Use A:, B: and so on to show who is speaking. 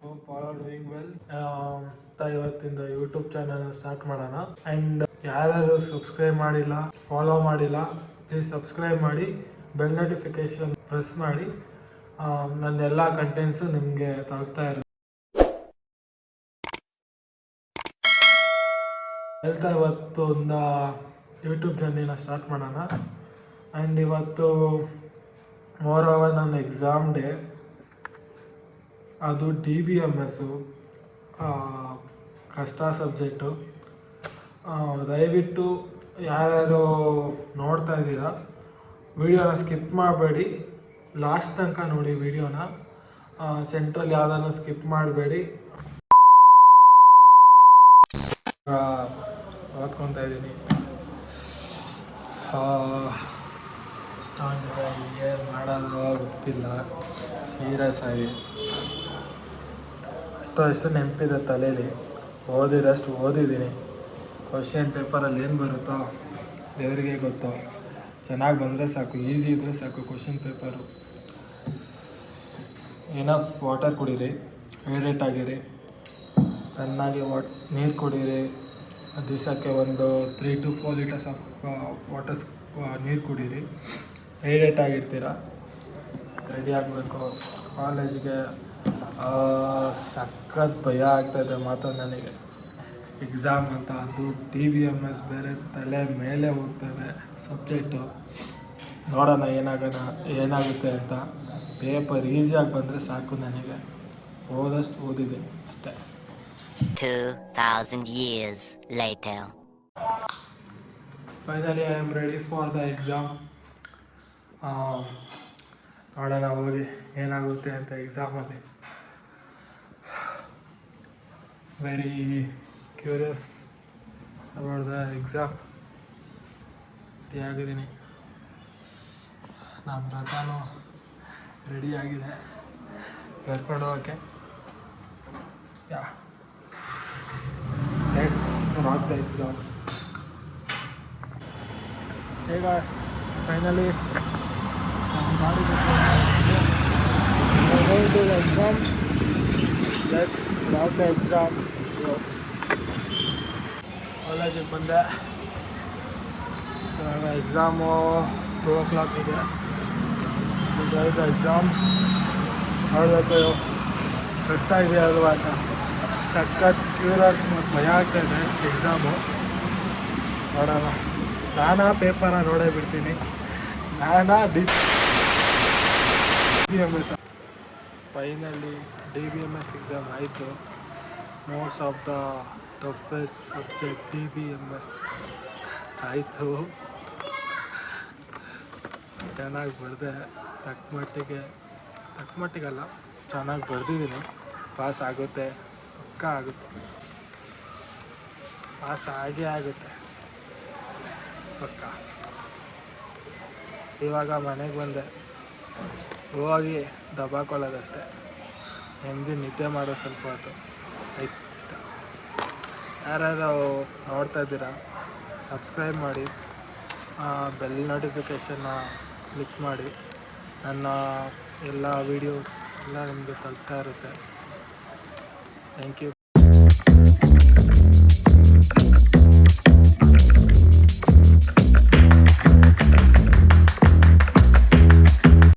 A: Hope all are doing well. ಇವತ್ತಿಂದ YouTube channel start ಮಾಡೋಣ. And ಯಾರ್ಯಾರು ಸಬ್ಸ್ಕ್ರೈಬ್ ಮಾಡಿಲ್ಲ, ಫಾಲೋ ಮಾಡಿಲ್ಲ, ಪ್ಲೀಸ್ ಸಬ್ಸ್ಕ್ರೈಬ್ ಮಾಡಿ, ಬೆಲ್ ನೋಟಿಫಿಕೇಶನ್ ಪ್ರೆಸ್ ಮಾಡಿ. ನನ್ನ ಎಲ್ಲ ಕಂಟೆಂಟ್ಸು ನಿಮಗೆ ತಲುಪ್ತಾ ಇರುತ್ತೆ. ಇವತ್ತು ಒಂದು ಯೂಟ್ಯೂಬ್ ಜರ್ನಿನ ಸ್ಟಾರ್ಟ್ ಮಾಡೋಣ. ಆ್ಯಂಡ್ ಇವತ್ತು ಮೋರೋವರ್ ನನ್ನ ಎಕ್ಸಾಮ್ ಡೇ. ಅದು DBMS ಕಷ್ಟ ಸಬ್ಜೆಕ್ಟು. ದಯವಿಟ್ಟು ಯಾರ್ಯಾರು ನೋಡ್ತಾ ಇದ್ದೀರಾ ವಿಡಿಯೋನ ಸ್ಕಿಪ್ ಮಾಡಬೇಡಿ, ಲಾಸ್ಟ್ ತನಕ ನೋಡಿ ವಿಡಿಯೋನ. ಸೆಂಟ್ರಲ್ಲಿ ಯಾವುದನ್ನು ಸ್ಕಿಪ್ ಮಾಡಬೇಡಿ. ಓದ್ಕೊತಾ ಇದ್ದೀನಿ. ಇಷ್ಟೊಂದಿದೆ, ಏನು ಮಾಡೋದು ಗೊತ್ತಿಲ್ಲ ಸೀರಿಯಸ್ ಆಗಿ. ಅಷ್ಟು ನೆನಪಿದೆ ತಲೆಯಲ್ಲಿ, ಓದಿರೋಷ್ಟು ಓದಿದ್ದೀನಿ. ಕ್ವಶನ್ ಪೇಪರಲ್ಲಿ ಏನು ಬರುತ್ತೋ ದೇವರಿಗೆ ಗೊತ್ತು. ಚೆನ್ನಾಗಿ ಬಂದರೆ ಸಾಕು, ಈಸಿ ಇದ್ದರೆ ಸಾಕು ಕ್ವಶನ್ ಪೇಪರು. ಏನಫ್ ವಾಟರ್ ಕುಡೀರಿ, ಹೈಡ್ರೇಟ್ ಆಗಿರಿ, ಚೆನ್ನಾಗಿ ನೀರು ಕುಡೀರಿ. ದಿವಸಕ್ಕೆ ಒಂದು 3 to 4 ಲೀಟರ್ಸ್ ಆಫ್ ವಾಟರ್ಸ್ ನೀರು ಕುಡೀರಿ, ಹೈಡ್ರೇಟ್ ಆಗಿರ್ತೀರ. ರೆಡಿ ಆಗಬೇಕು ಕಾಲೇಜ್ಗೆ. ಸಖತ್ ಭಯ ಆಗ್ತಾಯಿದೆ ಮಾತ್ರ ನನಗೆ, ಎಕ್ಸಾಮ್ ಅಂತ. ಅದು DBMS ಬೇರೆ ತಲೆ ಮೇಲೆ ಹೋಗ್ತದೆ ಸಬ್ಜೆಕ್ಟು. ನೋಡೋಣ ಏನಾಗುತ್ತೆ ಅಂತ. ಪೇಪರ್ ಈಸಿಯಾಗಿ ಬಂದರೆ ಸಾಕು ನನಗೆ. ಓದಷ್ಟು ಓದಿದ್ದೀನಿ ಅಷ್ಟೇ.
B: 2000 years later.
A: Finally I am ready for the exam. ನೋಡೋಣ ಹೋಗಿ ಏನಾಗುತ್ತೆ ಅಂತ ಎಕ್ಸಾಮಲ್ಲಿ. Very curious about the exam. Ready ಆಗಿದ್ದೀನಿ, ನಮ್ಮ ರಥನೂ ರೆಡಿ ಆಗಿದೆ ಕರ್ಕೊಂಡು ಹೋಗೋಕ್ಕೆ. Yeah, let's rock the exam. ಈಗ ಫೈನಲಿ ನಮ್ಮ ಗಾಡಿ to the exam. Let's rock the exam. ಕಾಲೇಜಿಗೆ ಬಂದೆ. ಇವಾಗ ಎಕ್ಸಾಮು 2 o'clock ಇದೆ. ಸೊ ದ ಎಕ್ಸಾಮ್ ನೋಡಬೇಕು ಕಷ್ಟ ಇದೆ ಅಲ್ವಾ ಅಂತ. ಸಖತ್ ಕ್ಯೂರಿಯಸ್ ಮತ್ತು ಭಯ ಆಗ್ತಾಯಿದೆ ಎಕ್ಸಾಮು. ನೋಡೋಣ, ನಾನಾ ಪೇಪರ ನೋಡೇ ಬಿಡ್ತೀನಿ. DBMS ಫೈನಲಿ DBMS ಎಕ್ಸಾಮ್ ಆಯಿತು. Most of the toughest subject DBMS ಆಯಿತು. ಚೆನ್ನಾಗಿ ಬರೆದೆ, ತಕ್ಕ ಮಟ್ಟಿಗಲ್ಲ, ಚೆನ್ನಾಗಿ ಬರೆದಿದ್ದೀನಿ. ಪಾಸ್ ಆಗುತ್ತೆ, ಪಕ್ಕ ಆಗುತ್ತೆ, ಪಾಸ್ ಆಗೇ ಆಗುತ್ತೆ ಪಕ್ಕ. ಇವಾಗ ಮನೆಗೆ ಬಂದೆ, ಹೋಗಿ ದಬಾಕೊಳ್ಳೋದಷ್ಟೇ. ನೆಮ್ಮದಿ ನಿದ್ದೆ ಮಾಡೋದು ಸ್ವಲ್ಪ ಹೊತ್ತು ಆಯ್ತು ಅಷ್ಟೇ. ಯಾರ್ಯಾರು ನೋಡ್ತಾ ಇದ್ದೀರಾ ಸಬ್ಸ್ಕ್ರೈಬ್ ಮಾಡಿ, ಬೆಲ್ ನೋಟಿಫಿಕೇಷನ್ನ ಕ್ಲಿಕ್ ಮಾಡಿ. ನನ್ನ ಎಲ್ಲ ವೀಡಿಯೋಸ್ ಎಲ್ಲ ನಿಮಗೆ ತಲುಪ್ತಾ ಇರುತ್ತೆ. Thank you.